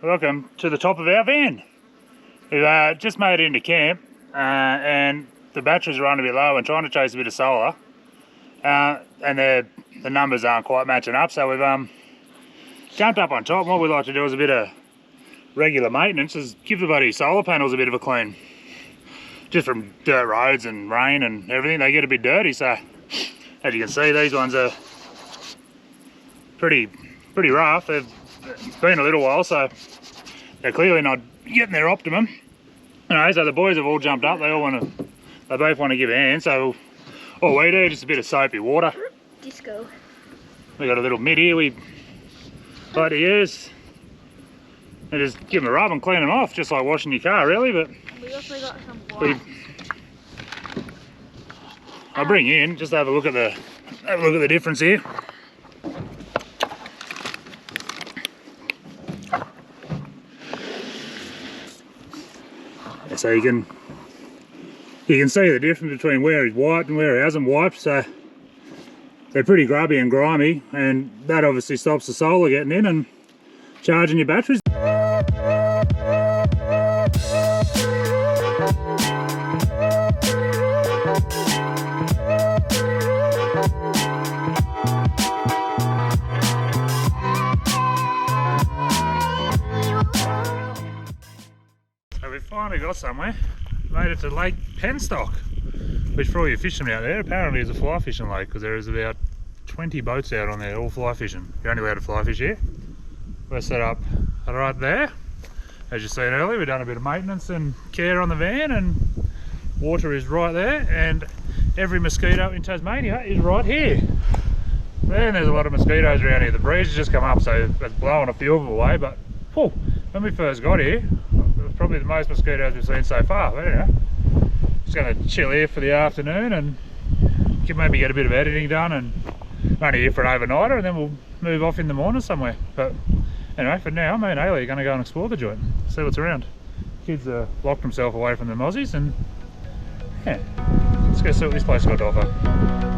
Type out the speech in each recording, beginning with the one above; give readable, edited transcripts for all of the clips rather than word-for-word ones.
Welcome to the top of our van. We've just made it into camp and the batteries are running a bit low and trying to chase a bit of solar. And the numbers aren't quite matching up, so we've jumped up on top. What we like to do is a bit of regular maintenance, is give the bloody solar panels a bit of a clean. Just from dirt roads and rain and everything, they get a bit dirty, so as you can see, these ones are pretty rough. It's been a little while, so they're clearly not getting their optimum. Anyway, so the boys have all jumped up. They both want to give a hand. So all we do, just a bit of soapy water. Disco. We got a little mitt here we like to use, and just give them a rub and clean them off, just like washing your car, really. But we also got some white. I'll bring you in just to have a look at the difference here. So you can see the difference between where he's wiped and where he hasn't wiped. So they're pretty grubby and grimy, and that obviously stops the solar getting in and charging your batteries. Finally got somewhere. Made it to Lake Penstock, which for all you fishermen out there, apparently is a fly fishing lake, because there is about 20 boats out on there all fly fishing. You're only allowed to fly fish here. We're set up right there. As you seen earlier, we've done a bit of maintenance and care on the van, and water is right there, and every mosquito in Tasmania is right here. And there's a lot of mosquitoes around here. The breeze has just come up, so it's blowing a few of them away, but whew, when we first got here, probably the most mosquitoes we've seen so far. But anyway, just going to chill here for the afternoon and maybe get a bit of editing done, and only here for an overnighter, and then we'll move off in the morning somewhere. But anyway, for now, me and Hayley are going to go and explore the joint, see what's around. Kids locked themselves away from the mozzies, and yeah, let's go see what this place has got to offer.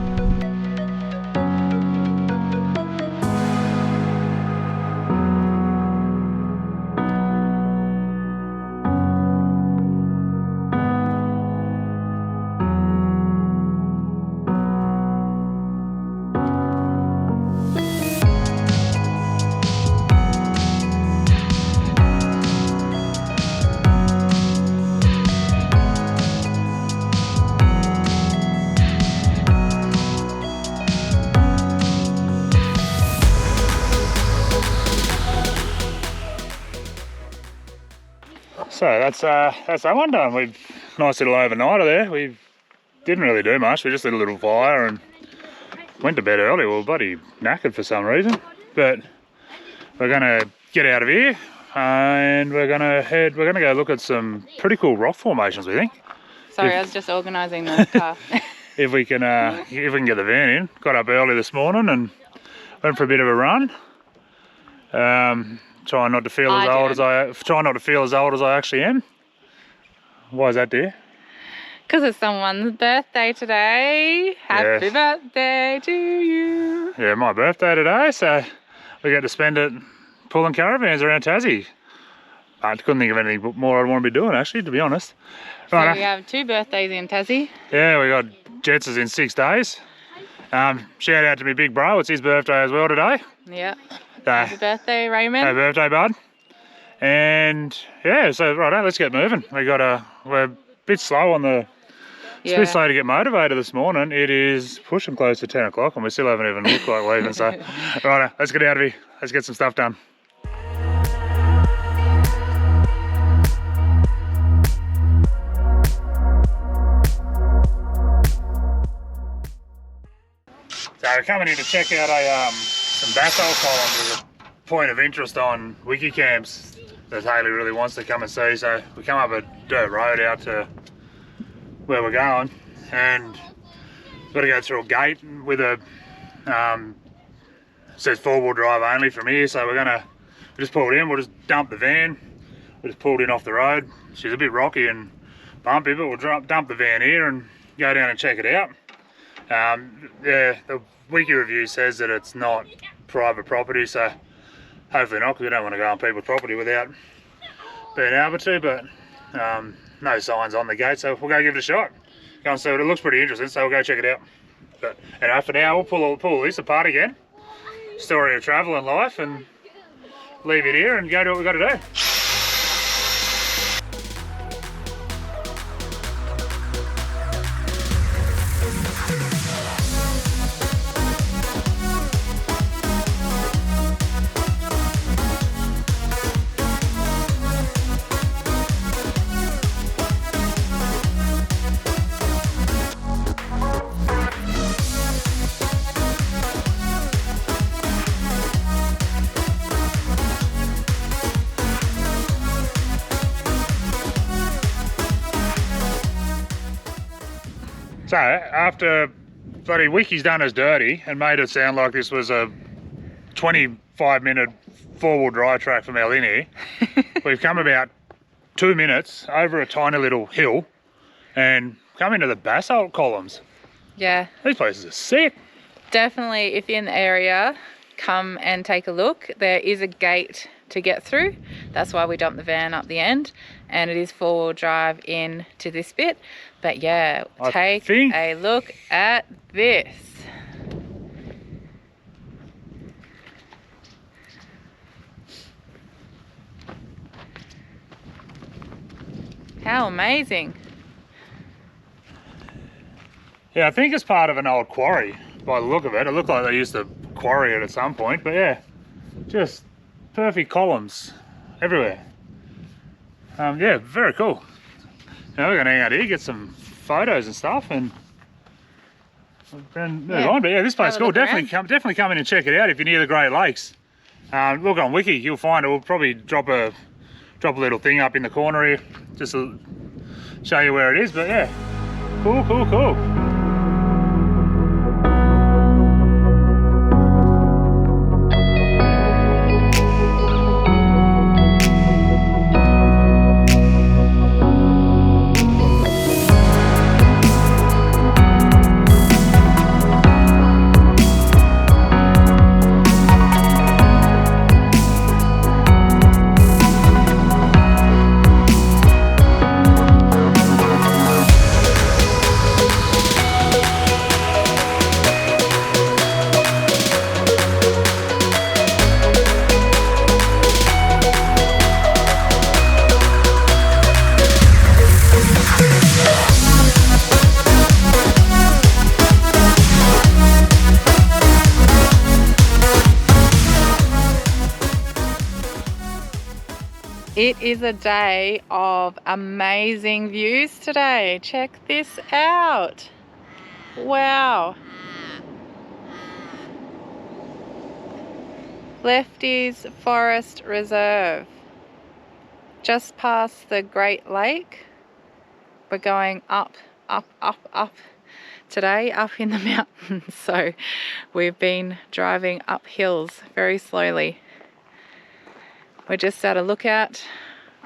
So that's that one done. We've nice little overnighter there. We didn't really do much. We just lit a little fire and went to bed early. We were bloody knackered for some reason. But we're gonna get out of here and we're gonna go look at some pretty cool rock formations, we think. Sorry, I was just organising the car. if we can get the van in. Got up early this morning and went for a bit of a run. Trying not to feel as old as I actually am. Why is that, dear? Because it's someone's birthday today. Happy birthday to you. Yeah, my birthday today, so we get to spend it pulling caravans around Tassie. I couldn't think of anything more I'd want to be doing, actually, to be honest. So right, we have 2 birthdays in Tassie. Yeah, we got Jets in 6 days. Shout out to my big bro, it's his birthday as well today. Yeah. Happy birthday, Raymond. Happy birthday, bud. And yeah, so right, let's get moving. We're a bit slow on the. It's a bit slow to get motivated this morning. It is pushing close to 10 o'clock, and we still haven't even looked like leaving. So right, let's get out of here. Let's get some stuff done. So we're coming in to check out some basalt columns as a point of interest on wiki camps that Hayley really wants to come and see. So we come up a dirt road out to where we're going, and we've got to go through a gate with a says 4-wheel drive only from here. So we just pulled in. We'll just dump the van. We just pulled in off the road. She's a bit rocky and bumpy, but we'll dump the van here and go down and check it out. The wiki review says that it's not private property, so hopefully not, because we don't want to go on people's property without being able to, but no signs on the gate, so we'll go give it a shot. Go and see what it looks pretty interesting, so we'll go check it out. But anyway, for now, we'll pull this apart again. Story of travel and life, and leave it here and go do what we've got to do. So, after bloody Wiki's done us dirty and made it sound like this was a 25-minute four-wheel drive track from our in here, we've come about 2 minutes over a tiny little hill and come into the basalt columns. Yeah. These places are sick. Definitely, if you're in the area, come and take a look. There is a gate to get through. That's why we dumped the van up the end, and it is four-wheel drive in to this bit. But yeah, take a look at this. How amazing. Yeah, I think it's part of an old quarry by the look of it. It looked like they used to quarry it at some point, but yeah, just perfect columns everywhere. Yeah, very cool. Now we're going to hang out here, get some photos and stuff, and move on. But yeah, this place is cool. Definitely come in and check it out if you're near the Great Lakes. Look on Wiki, you'll find it. We'll probably drop a little thing up in the corner here, just to show you where it is. But yeah, cool, cool, cool. It is a day of amazing views today. Check this out. Wow. Lefty's Forest Reserve. Just past the Great Lake. We're going up, up, up, up today, up in the mountains. So we've been driving up hills very slowly. We're just at a lookout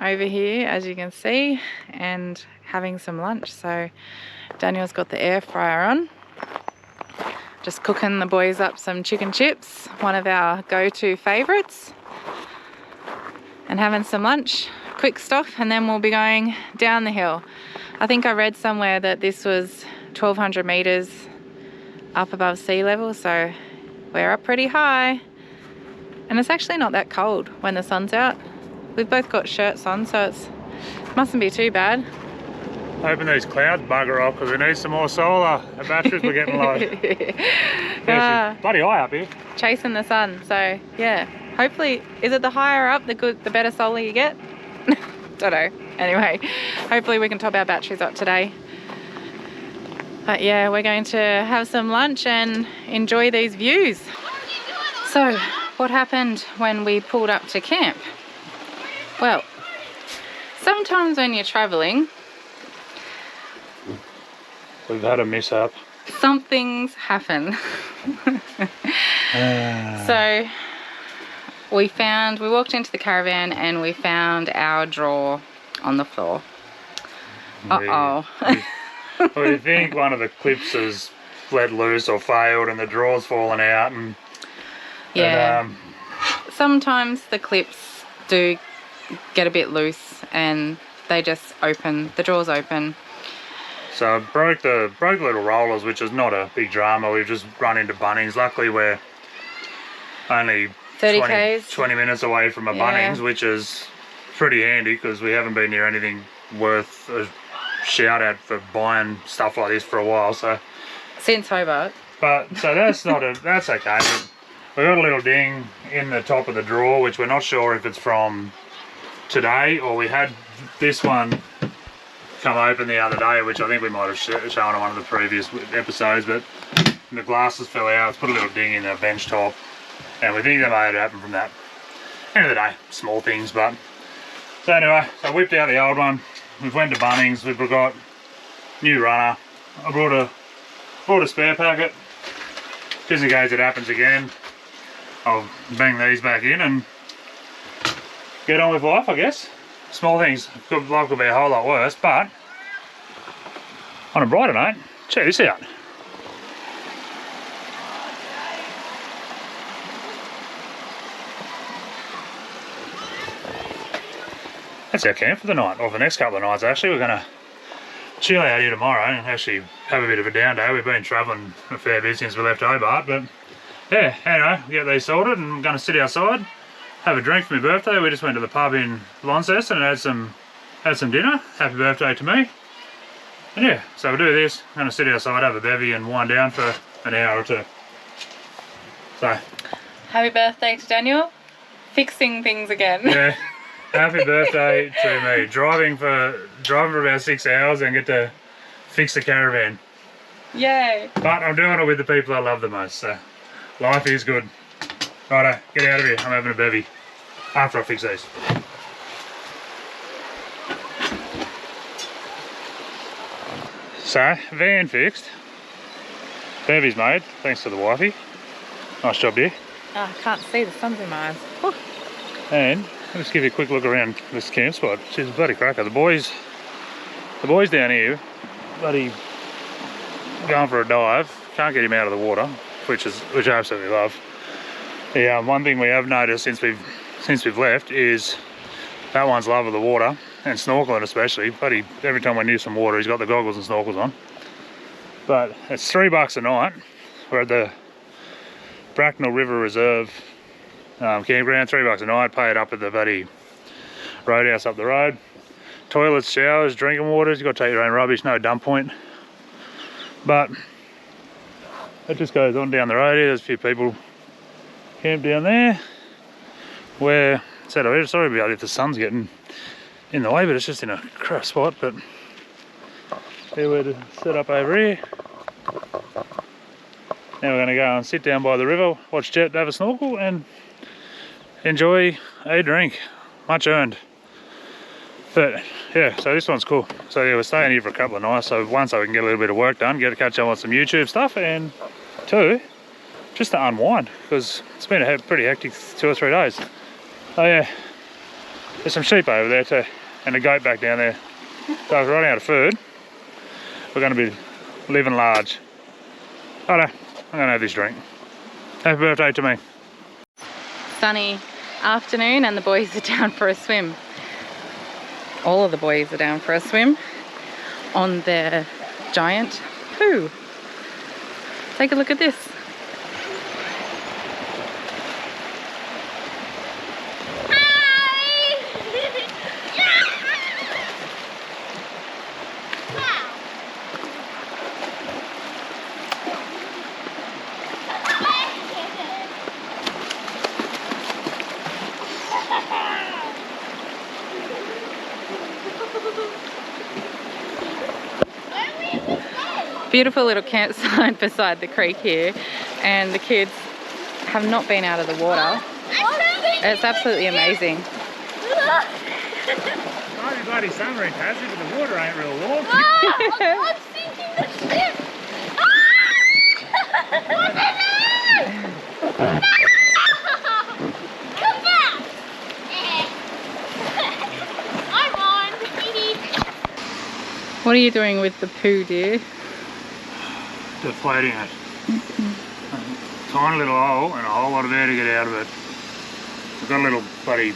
over here, as you can see, and having some lunch. So Daniel's got the air fryer on. Just cooking the boys up some chicken chips, one of our go-to favourites. And having some lunch, quick stop, and then we'll be going down the hill. I think I read somewhere that this was 1,200 metres up above sea level, so we're up pretty high. And it's actually not that cold when the sun's out. We've both got shirts on, so it mustn't be too bad. Hoping these clouds bugger off because we need some more solar. The batteries were getting low. Yeah, it's bloody high up here. Chasing the sun, so yeah. Hopefully, is it the higher up, the better solar you get? Don't know. Anyway, hopefully we can top our batteries up today. But yeah, we're going to have some lunch and enjoy these views. So, what happened when we pulled up to camp? Well, sometimes when you're traveling, we've had a mishap. Some things happen. So we walked into the caravan and we found our drawer on the floor. Uh-oh. We think one of the clips has let loose or failed and the drawer's fallen out, and yeah. sometimes the clips do get a bit loose and they just open, the drawers open. So I broke the little rollers, which is not a big drama. We've just run into Bunnings. Luckily we're only 20 minutes away from a Bunnings, which is pretty handy because we haven't been near anything worth a shout out for buying stuff like this for a while. So since Hobart. But so that's that's okay. But we got a little ding in the top of the drawer, which we're not sure if it's from today or we had this one come open the other day, which I think we might have shown on one of the previous episodes, but the glasses fell out. It's put a little ding in the bench top, and we think that may have happened from that. End of the day, small things. But so anyway, so I whipped out the old one. We've went to Bunnings. We've got new runner. I brought a spare packet just in case it happens again. I'll bang these back in and get on with life, I guess. Small things. Life could be a whole lot worse, but on a brighter note, check this out. That's our camp for the night, or for the next couple of nights actually. We're going to chill out here tomorrow and actually have a bit of a down day. We've been travelling a fair bit since we left Hobart, but yeah, anyway, get these sorted and I'm going to sit outside, have a drink for my birthday. We just went to the pub in Launceston and had some dinner. Happy birthday to me. And yeah, so we'll do this. I'm going to sit outside, have a bevy and wind down for an hour or two. So. Happy birthday to Daniel. Fixing things again. Yeah. Happy birthday to me. Driving for about 6 hours and get to fix the caravan. Yay. But I'm doing it with the people I love the most, so life is good. Righto, get out of here. I'm having a bevy after I fix these. So, van fixed. Bevy's made, thanks to the wifey. Nice job, dear. Oh, I can't see, the sun's in my eyes. Whew. And I'll just give you a quick look around this camp spot. She's a bloody cracker. The boys down here, bloody going for a dive. Can't get him out of the water, which I absolutely love. The one thing we have noticed since we've left is that one's love of the water and snorkeling especially. Buddy, every time we're near some water, he's got the goggles and snorkels on. But it's $3 a night. We're at the Bracknell River Reserve campground. $3 a night. Pay it up at the buddy roadhouse up the road. Toilets, showers, drinking waters. You've got to take your own rubbish. No dump point. But it just goes on down the road here. There's a few people camped down there. Where sorry about if the sun's getting in the way, but it's just in a crap spot. But here we're to set up over here. Now we're going to go and sit down by the river, watch Jet have a snorkel and enjoy a drink. Much earned. But yeah, so this one's cool. So yeah, we're staying here for a couple of nights. So one, so we can get a little bit of work done, get to catch up on some YouTube stuff, and two, just to unwind because it's been a pretty hectic 2 or 3 days. Oh yeah, there's some sheep over there too, and a goat back down there. So if we're running out of food, we're going to be living large. Righto, I'm going to have this drink. Happy birthday to me. Sunny afternoon and the boys are down for a swim. All of the boys are down for a swim on their giant poo. Take a look at this. Beautiful little campsite beside the creek here, and the kids have not been out of the water. It's absolutely amazing. Might be bloody summer in Tassie, but the water ain't real warm. I'm sinking the ship! What's it now? Come back! I'm on. What are you doing with the poo, dear? Deflating it. A tiny little hole and a whole lot of air to get out of it. We've got a little bloody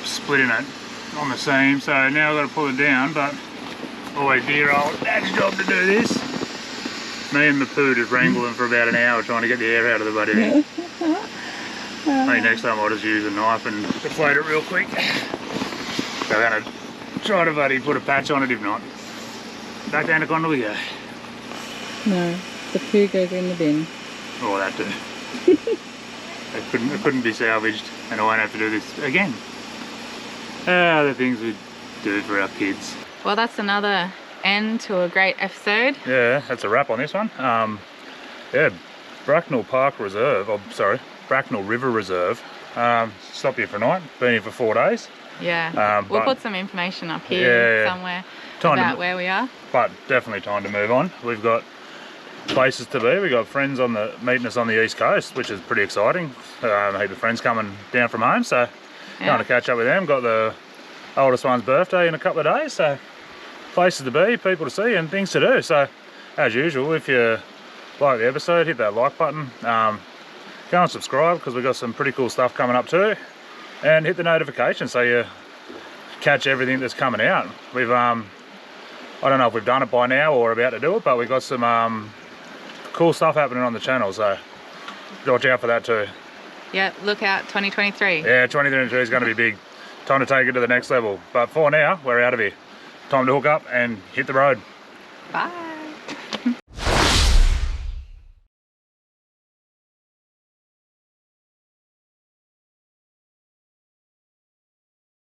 split in it on the seam, so now I've got to pull it down, but always dear old Dad's job to do this. Me and the poo just wrangling for about an hour trying to get the air out of the bloody thing. I think next time I'll just use a knife and deflate it real quick. So I'm going to try to bloody put a patch on it, if not. Back to Anaconda we go. No, the poo goes in the bin. Oh, that too. It couldn't be salvaged, and I won't have to do this again. The things we do for our kids. Well, that's another end to a great episode. Yeah, that's a wrap on this one. Yeah, Bracknell Park Reserve, oh, sorry, Bracknell River Reserve. Stopped here for a night, been here for 4 days. Yeah, we'll put some information up here somewhere about where we are. But definitely time to move on. We've got places to be. We've got friends meeting us on the east coast, which is pretty exciting. A heap of friends coming down from home, so going to catch up with them. Got the oldest one's birthday in a couple of days, so places to be, people to see, and things to do. So as usual, if you like the episode, hit that like button. Go and subscribe, because we've got some pretty cool stuff coming up too, and hit the notification so you catch everything that's coming out. We've I don't know if we've done it by now or about to do it, but we've got some cool stuff happening on the channel, so watch out for that too. Yeah, look out 2023. Yeah, 2023 is going to be big. Time to take it to the next level. But for now, we're out of here. Time to hook up and hit the road. Bye.